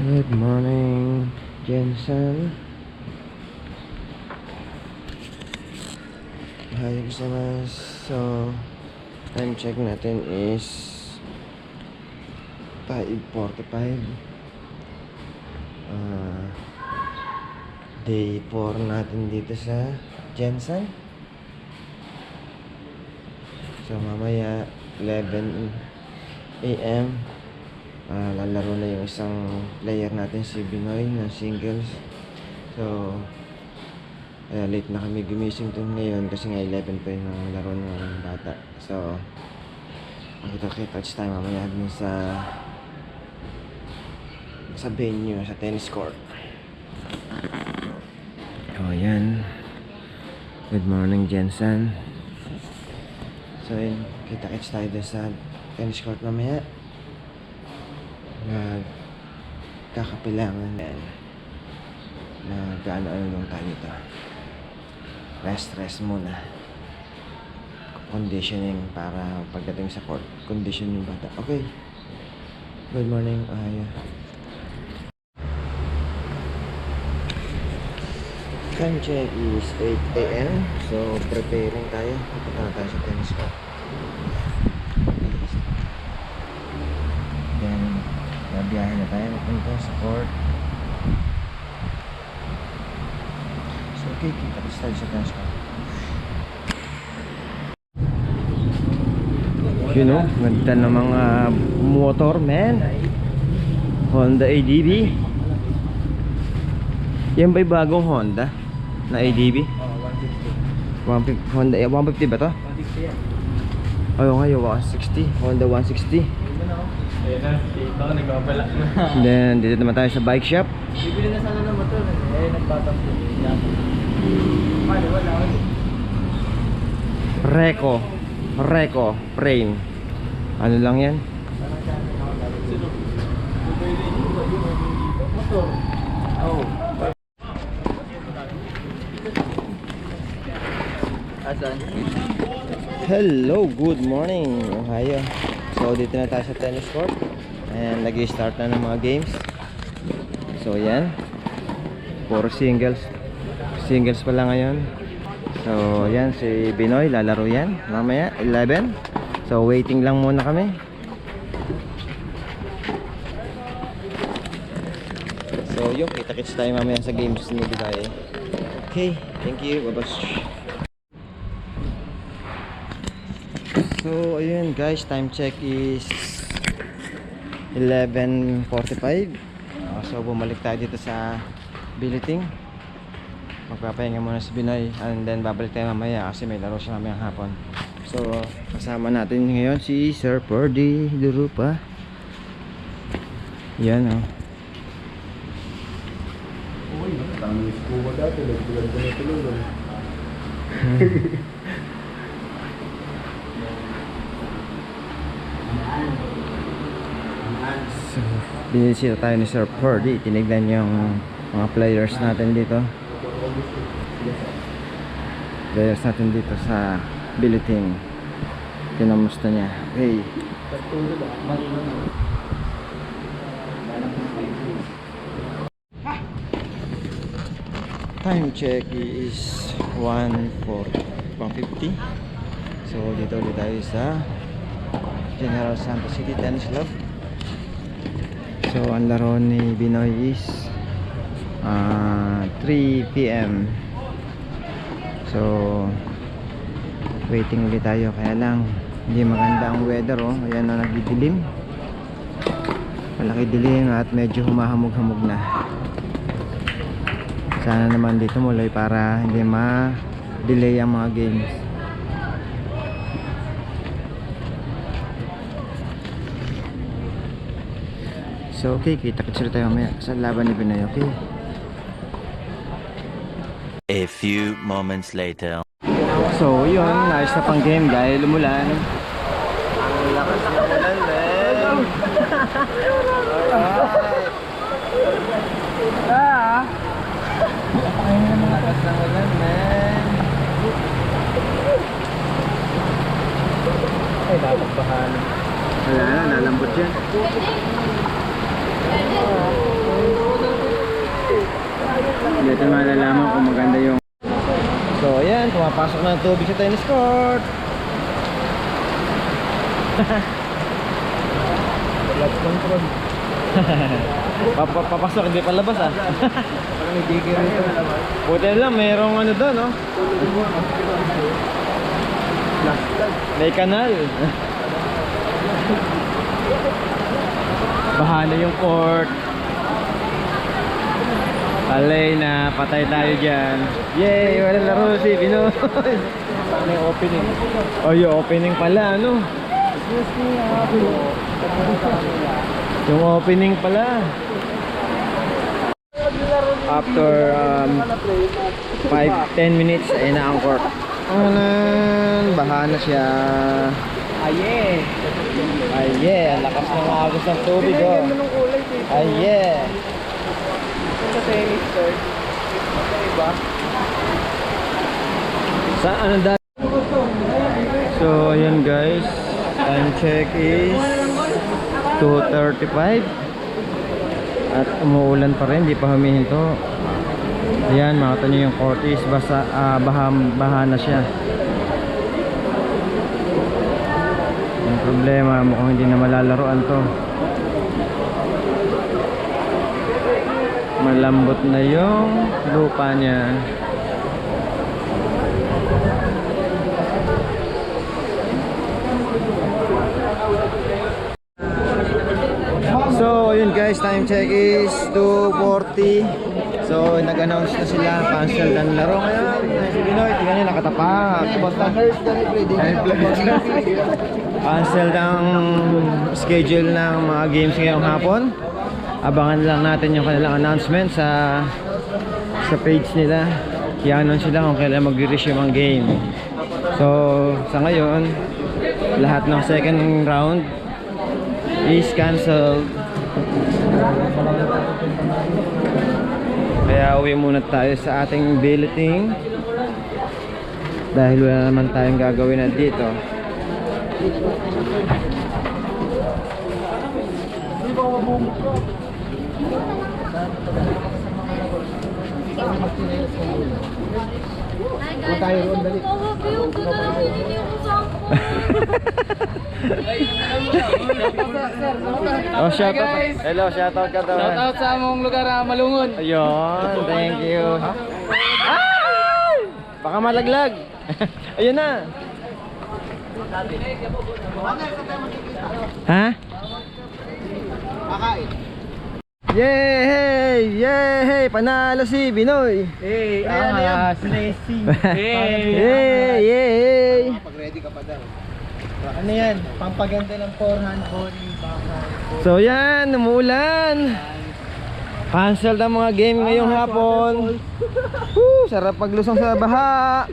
Good morning, Jensen. Hi, guys. So, time check natin is 5:45. Day 4 natin dito sa Jensen. So, mamaya 11 AM lalaro na yung isang player natin, si Binoy, na singles. So, late na kami gumising dun ngayon kasi nga 11 pa yung laro ng bata. So, magkita-kita tayo mamaya dun sa venue, sa tennis court. Oh, yan. Good morning, Jensen. So, yun, kita-kits tayo dun sa tennis court mamaya. Kakapilangan yan. Ano lang tayo dito. Rest muna. Conditioning para pagdating sa court. Condition yung bata. Okay. Good morning. Time check is 8 AM. So, preparing tayo. Pupunta tayo sa tennis court. Then, biyahe na tayo punta sa court. So, okay, kita tayo sa tennis court. You know, ganda ng mga motor, man. Honda ADV. Yan ba'y bagong Honda na ADV? 150. Honda 150 ba to? 160 yan. Ayaw nga, 160. Honda 160. Ayan na, dito nagbabalak na. Then, dito naman tayo sa bike shop. Bibili na sana ng motor. Nagbatang po. Wala. Reco frame. Ano lang yan? Motor. Oh. Asan? Hello, good morning. Ohio. So, dito na tayo sa tennis court. And nag-start na ng mga games. So, yan. Puro singles. Singles pala ngayon. So, yan. Si Binoy, lalaro yan. Mamaya, 11. So, waiting lang muna kami. So, yung kita-kits tayo mamaya sa games ni Binoy. Okay, thank you. Bye-bye. So, ayun guys, time check is 11:45. So, bumalik tayo dito sa billeting. Magpapahinga muna si Binoy and then babalik tayo mamaya kasi may laro siya mamayang hapon. So, kasama natin ngayon si Sir Purdy Durupa. Yan o. Uy, tanong is kuha dati. Nagbulan ko na tulungan. So, binisita tayo ni Sir Purdy. Tinignan yung mga players natin dito. Players natin dito sa billeting. Kinamusta niya. Hey. Time check is 1:50. So, dito ulit tayo sa General Santos City Tennis Club. So, ang laro ni Binoy is 3 PM. So, waiting ulit tayo. Kaya lang, hindi maganda ang weather. Oh. Ayan na, nagdidilim. Malaki dilim at medyo humahamog-hamog na. Sana naman dito muloy para hindi ma-delay ang mga games. So, okay, kita-kits tayo mamaya sa laban ni Binoy, okay? A few moments later. So, yun, nice na pang game dahil umulan. Ang lakas ng ulan, man. Alright. Ang lakas ng ulan, man. Ay, dapat bahan. Wala na, lalambot yan. natin malalaman kung maganda yung... So ayan, pumapasok na ng tubig sa tennis court. Blood control. Papasok, hindi palabas ah. Parang may digger ito. Buti lang, mayroong ano doon, no? May kanal. Bahana yung court. Alay na, patay tayo dyan. Yay! Wala laro si Pinoy. May opening. Oh, yung opening pala, ano? Yung opening pala. After 5-10 minutes ay na ang court. Bahana siya. Aye. Aye, ang lakas ng agos ng tubig, oh. Anong kulay dito? Aye. Sa tennis court. Diba? Saan ano dahil? So, ayan guys. Time check is 2:35. At umuulan pa rin, di pa humihinto. Ayan, makita nyo yung court is baha na siya. Ang problema, mukhang hindi na malalaroan to. Malambot na yung lupa niya. So, yun guys, time check is 2:40. So, nag-announce na sila, cancel na ang laro ngayon. Si Binoy, tingnan nyo, nakatapak. Cancel ang schedule ng mga games ngayong hapon. Abangan lang natin yung kanilang announcement sa page nila. I-announce sila kung kailan mag-resume ang game. So, sa ngayon, lahat ng second round is cancelled. Kaya uwi muna tayo sa ating billeting dahil wala naman tayong gagawin na dito. Tayo roon, dali. Oh, shout out. Hello, shout out ka daw. Shout out sa among lugar, Malungon. Ayun, thank you. Ay! Baka malaglag. Ayun na. Ha? Yay! Yay! Panalo si Binoy. Hey, Messi. Yay! Yay! Pag-ready ka pa daw. Ano yan? Pampaganda ng forehand bowling baka. So yan, umuulan. Cancel ang mga game ngayong hapon. Woo, sarap paglusong sa baha.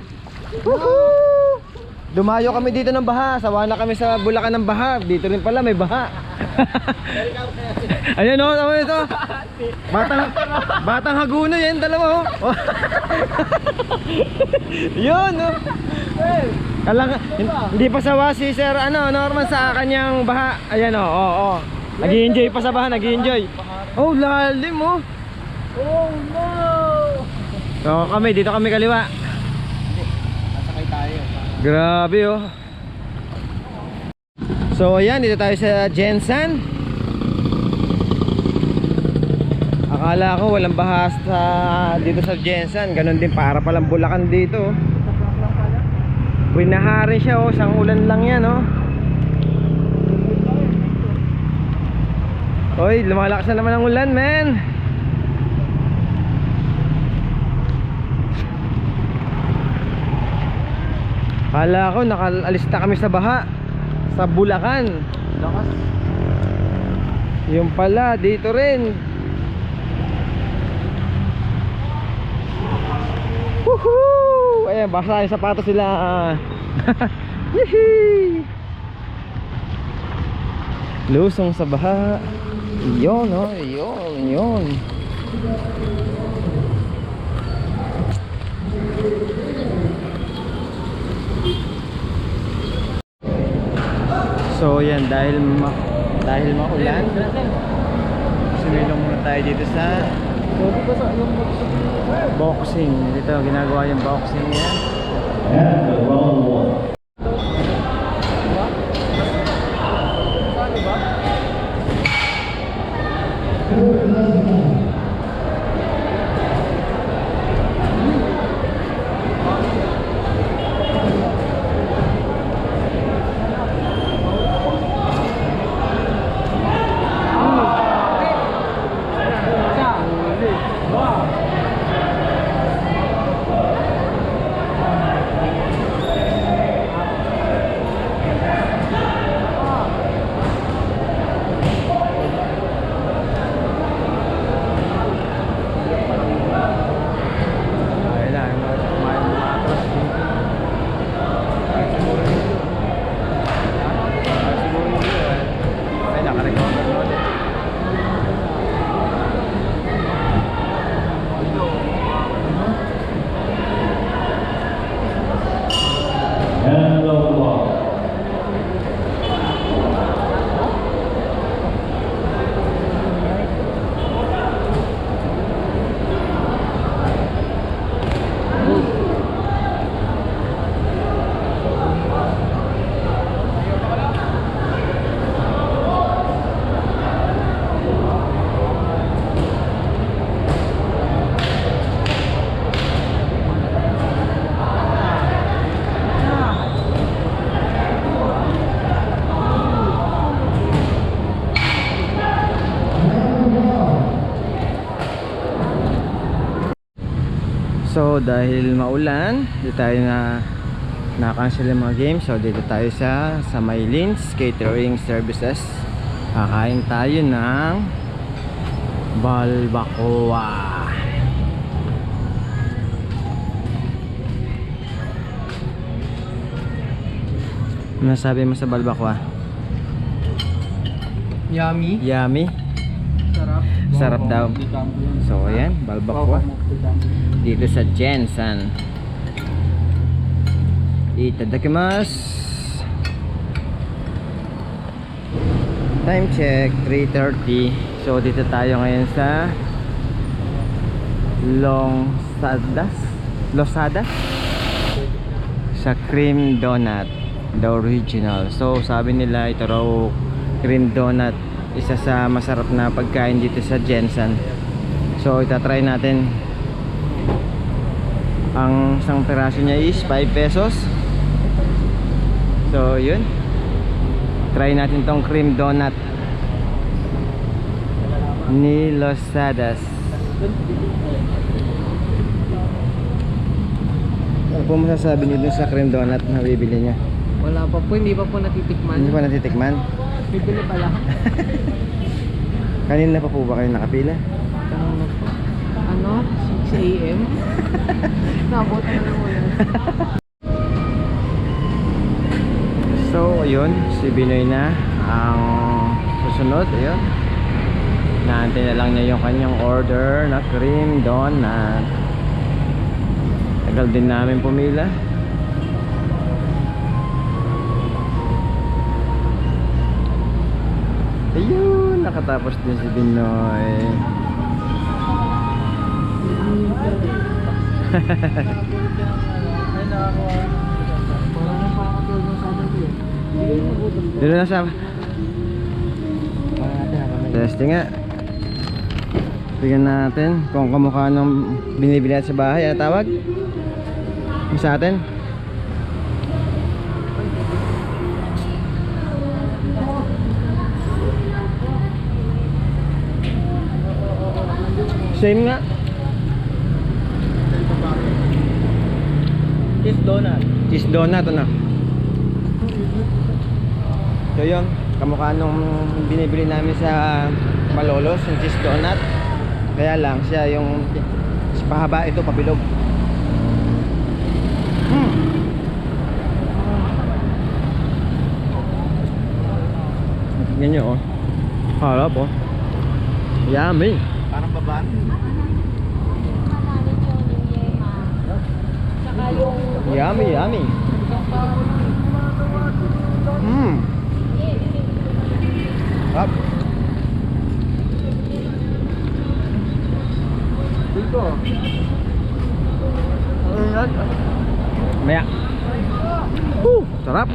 Woohoo! Dumayo kami dito ng baha. Sawa na kami sa Bulacan ng baha. Dito rin pala may baha. Ayan o, tama ito. Batang Haguna yan, dalawa o. Yun o. Hindi pa sawa si Sir Norman sa kanyang baha. Ayan o. Nag-i-enjoy pa sa baha, nag-i-enjoy. Oh, lalim o. Oh no! So kami, dito kami kaliwa. Nasakay tayo. Grabe oh. So ayan, dito tayo sa Jensen. Akala ko walang bahas dito sa Jensen. Ganon din, para palang Bulacan dito. Winahari siya oh, isang ulan lang yan oh. Oy, lumalakas na naman ang ulan, men. Hala ko, nakaalis na kami sa baha sa Bulacan. Lakas. Yung pala, dito rin. Woohoo! Ayan, basa yung sapatos sila. Yehey! Lusong sa baha. Yun, oh, yun. So yan, dahil maulan, sumilong muna tayo dito sa So, di ba sa yung Boxing. Dito ginagawa yung boxing niya. Ayun na, may mga atras dito. Siguro hindi ay nakarecover mo ulit. So dahil maulan, dito tayo na-cancel yung mga games. So dito tayo sa Maylins Catering Services. Kakain tayo ng balbacoa. Ano sabi mo sa balbacoa? Yummy. Yummy. Sarap. Sarap daw. So ayan, balbacoa dito sa Jensen. Itadakimasu. Time check 3:30. So dito tayo ngayon sa Losada sa cream donut, the original. So sabi nila ito raw cream donut, isa sa masarap na pagkain dito sa Jensen. So itatry natin. Ang isang piraso niya is 5 pesos. So yun, try natin tong cream donut ni Losadas. Ano po masasabi niyo dun sa cream donut na bibili niya? Wala pa po, hindi pa po natitikman. Hindi pa natitikman? Bibili pa lang. Kanina pa po ba kayo nakapila? Ano? 6 AM? Nabot na lang ulit. So ayun, si Binoy na ang susunod. Ayun, naantay na lang niya yung kanyang order na cream donut. Tagal din namin pumila. Ayun, nakatapos din si Binoy. Dito na siya. Testing nga. Tingnan natin kung kamukha ng binibili natin sa bahay. Ano tawag? Sa atin? Same nga. Cheese donut. Cheese donut, ano? So yun, kamukha nung binibili namin sa Malolos, yung cheese donut. Kaya lang siya yung pahaba, ito pabilog. Tignan nyo, oh. Harap, oh. Yummy. Parang babaan. Yummy, yummy. Up. Dito. Maya. Sarap.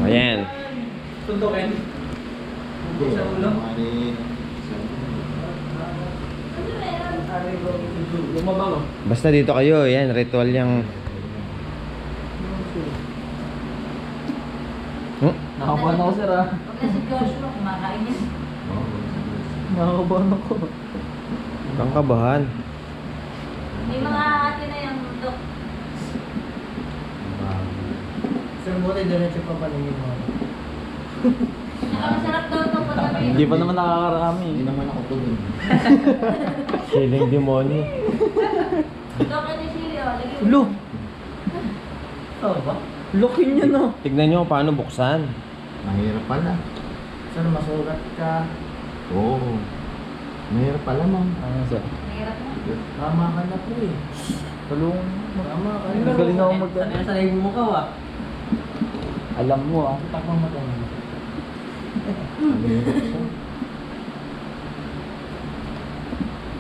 Ayan. Tuntukin. Sa ulo. Lumabang oh. Basta dito kayo, yan, ritual yung... Nakabahan ako sir ah. Huwag na si Joshua, kumakain niya. Nakabahan ako. Kang kabahan. May mga ate na yung dok. Sir, buti diretso pa paningin mo. Masarap daw ito patabi. Hindi pa naman nakakarami. Hindi naman ako tulog. Siling demonyo. Dok, ano sili oh. Lagi mo. Ulo! Tama ba? Lookin niya no. Tignan nyo paano buksan. Mahirap pala. Sir, masugat ka. Oo. Mahirap pala, ma'am. Ano sir? Mahirap na. Tama ka na po eh. Tulungan mo. Tama ka na. Galing ako mag... Sanay mo ka ah. Alam mo ah. Takang mo tayo.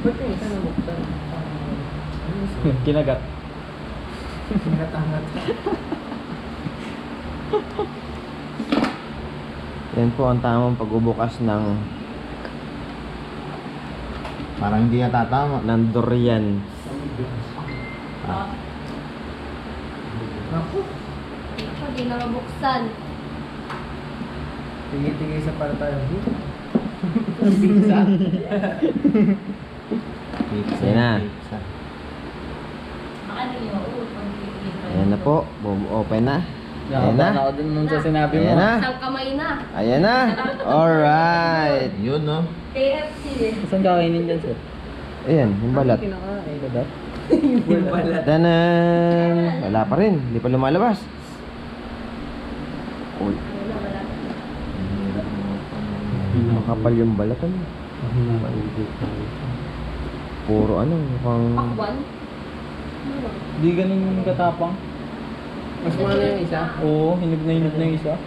Ba't yung isa nabuktan? Kinagat. Kinagat-angat. Yan po ang tamang pagbubukas ng Parang hindi yata tama. durian. Naku. Ako, di na mabuksan. Tingin-tingin sa para tayo. Pizza. Pizza. Yan na. Pizza. Baka hindi mo. Pag-ibig. Ayan na po, open na. Ayan na. Ako din nun sa sinabi mo. Ayan na. Isang kamay na. Ayan na. Alright. Yun, no? KFC eh. Saan kakainin dyan sir? Ayan, yung balat. Kinakain ko daw. Yung balat. Danan! Wala pa rin, hindi pa lumalabas. Uy, Wala, wala. makapal yung balat ano. Puro ano, mukhang... Pakwan? Di ganun katapang. Mas mahal yung isa? Oo, hinog na yung isa.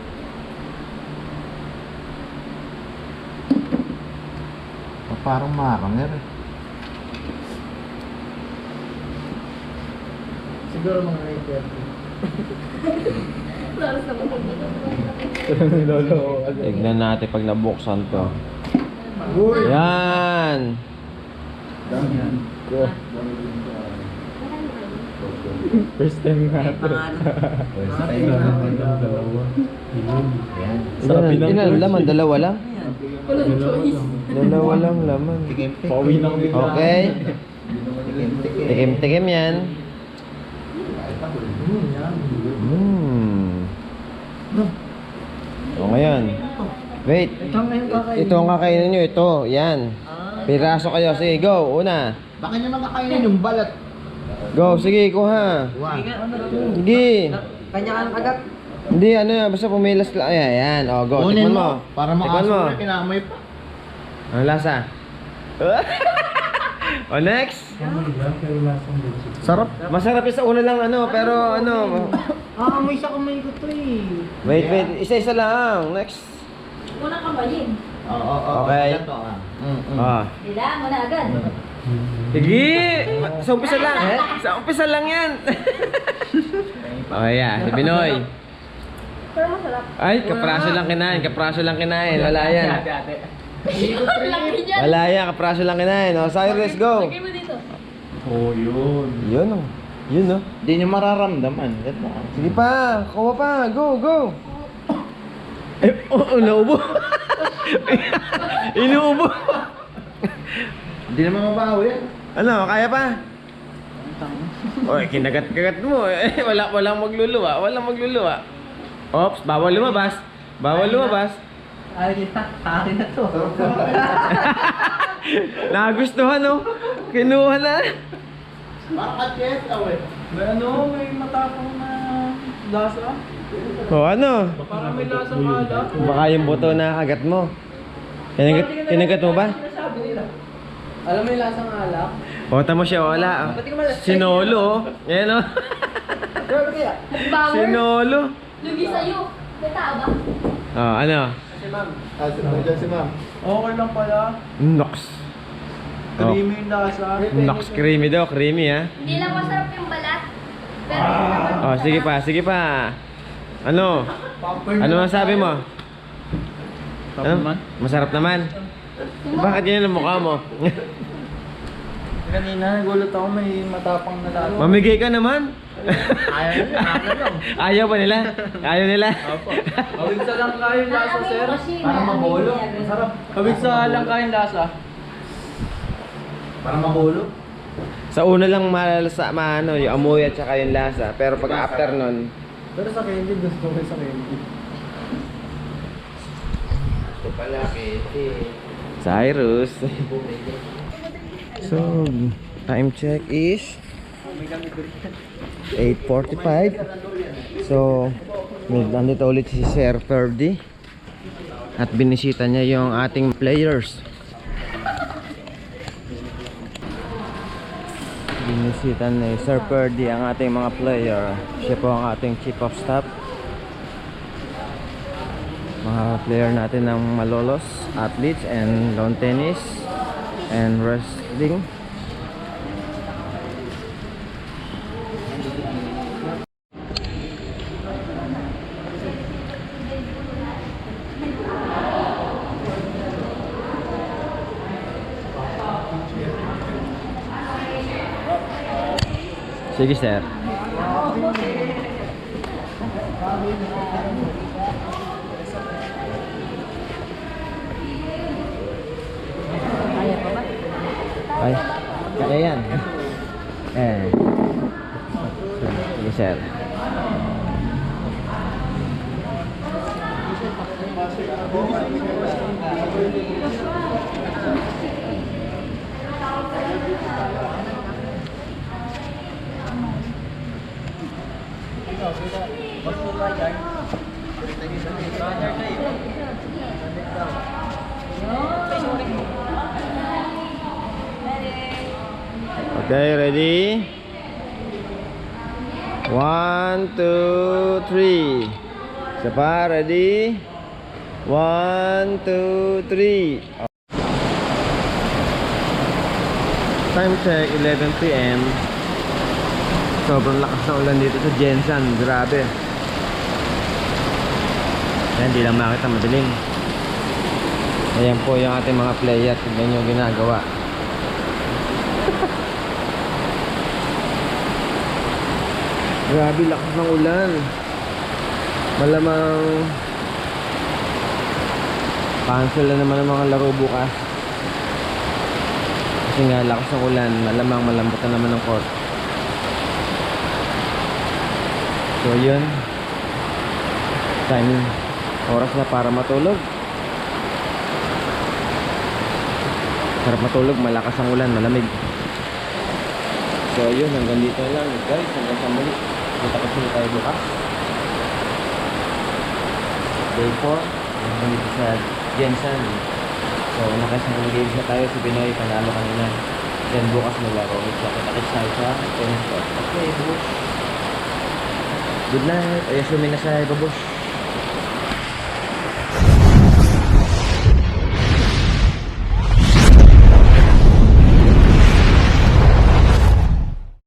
Parang maranger eh. Siguro mga 9:30. Lalo sa mga Lolo. Tignan natin pag nabuksan to. Yan! First time nga ito. Ilan laman? Dalawa lang? walang choice. Dalawa lang laman. Pauwi na kami. Okay. Tikim-tikim yan. O ngayon. Wait. Ito ang kakainin nyo. Ito. Yan. Piraso kayo. Sige, go. Una. Baka niya makakainin yung balat. Go. Sige, kuha. Sige. Kanya-kanya agad. Hindi, ano yan. Basta pumilas lang. Ayan, ayan. O, go. Kunin Tikman mo. Para Tikman mo. makasura, kinaamoy pa. Ang lasa. O, next. Sarap. Masarap yung sa una lang, ano. Pero, ano. Amoy sa kamay ko to eh. Wait. Isa-isa lang. Next. Muna kamayin. Oo. Okay. Ito, ah. Ah. Kailangan mo na agad. Sige! Sa umpisa lang. Sa umpisa lang yan. Okay, yeah. Si Binoy. Pero masarap. Ay, kapraso lang kinain. Kapraso lang kinain. Wala yan. Laki niyan. Wala yan. Kapraso lang kinain. O, Cyrus, go. Lagay mo dito. Oh, yun. Yun, o. Yun, o. Hindi niyo mararamdaman. Ito. Sige pa. Kuha pa. Go, go. Eh, naubo. Inuubo. Hindi naman mabaho yan. Ano, kaya pa? Oy, kinagat-kagat mo. Eh, walang magluluwa. Walang magluluwa. Ops, bawal lumabas. Bawal lumabas. Ay, akin na to. Nagustuhan, no? Kinuha na. Bakit yes, away? May ano, may matapang na lasa. O, ano? Parang may lasang ala. Baka yung buto na kagat mo. Kinagat mo ba? Sinasabi nila. Alam mo yung lasang alak? O, tamo siya, wala. Ba't di ka malas- Sinolo, oh. Ayan, oh. Grabe kaya? Sinolo. Lugi sa'yo. May tao ba? Oh, ano? Si ma'am. Nandiyan si ma'am. Okay lang pala. Nox. Oh. Creamy yung lasa. Nox creamy daw, creamy, ha? Hindi lang masarap yung balat. Pero yung laman Oh, sige pa, sige pa. Ano? Ano masabi mo? Top Ano? naman. Masarap naman. Bakit yan ang mukha mo? Kanina, nagulat ako may matapang na lasa. Mamigay ka naman. Ayaw nila, ako lang. Ayaw pa nila? Ayaw nila? Opo. Kawigsa lang kayo yung lasa, Amoy sir. mo kasi, Parang may mabulo. amoy niya. Masarap. Kawigsa lang kayo yung lasa. Parang makulo. Sa una lang malasa, maano, yung amoy at saka yung lasa. Pero pag after nun, Pero sa candy, gusto ko sa candy. ito pala, Cyrus. So, time check is 8:45. So, nandito ulit si Sir Ferdy at binisita niya yung ating players. Binisita ni Sir Ferdy ang ating mga player. Siya po ang ating chief of staff. Mga player natin ng Malolos, athletes and lawn tennis and wrestling. Sige, sir. Ay, kaya yan. Sige, sir. Okay, ready? 1, 2, 3. Isa pa, ready? 1, 2, 3. Time check, 11 PM. Sobrang lakas na ulan dito sa Jensan. Grabe. Ayan, di lang makita, madilim. Ayan po yung ating mga player. Tignan nyo ginagawa. Grabe, lakas ng ulan. Malamang cancel na naman ang mga laro bukas. Kasi nga, lakas ng ulan. Malamang malambot na naman ang court. So yun, time, oras na para matulog. Sarap matulog, malakas ang ulan, malamig. So yun, hanggang dito lang guys, hanggang sa muli. Kita kasi tayo bukas Day 4, hanggang dito sa Jensen. So nakasang games na tayo, si Pinoy panalo kanina. Then bukas maglaro, kita tayo sa tennis court. Okay, bukas. Good night. Ayasumin na sa babush.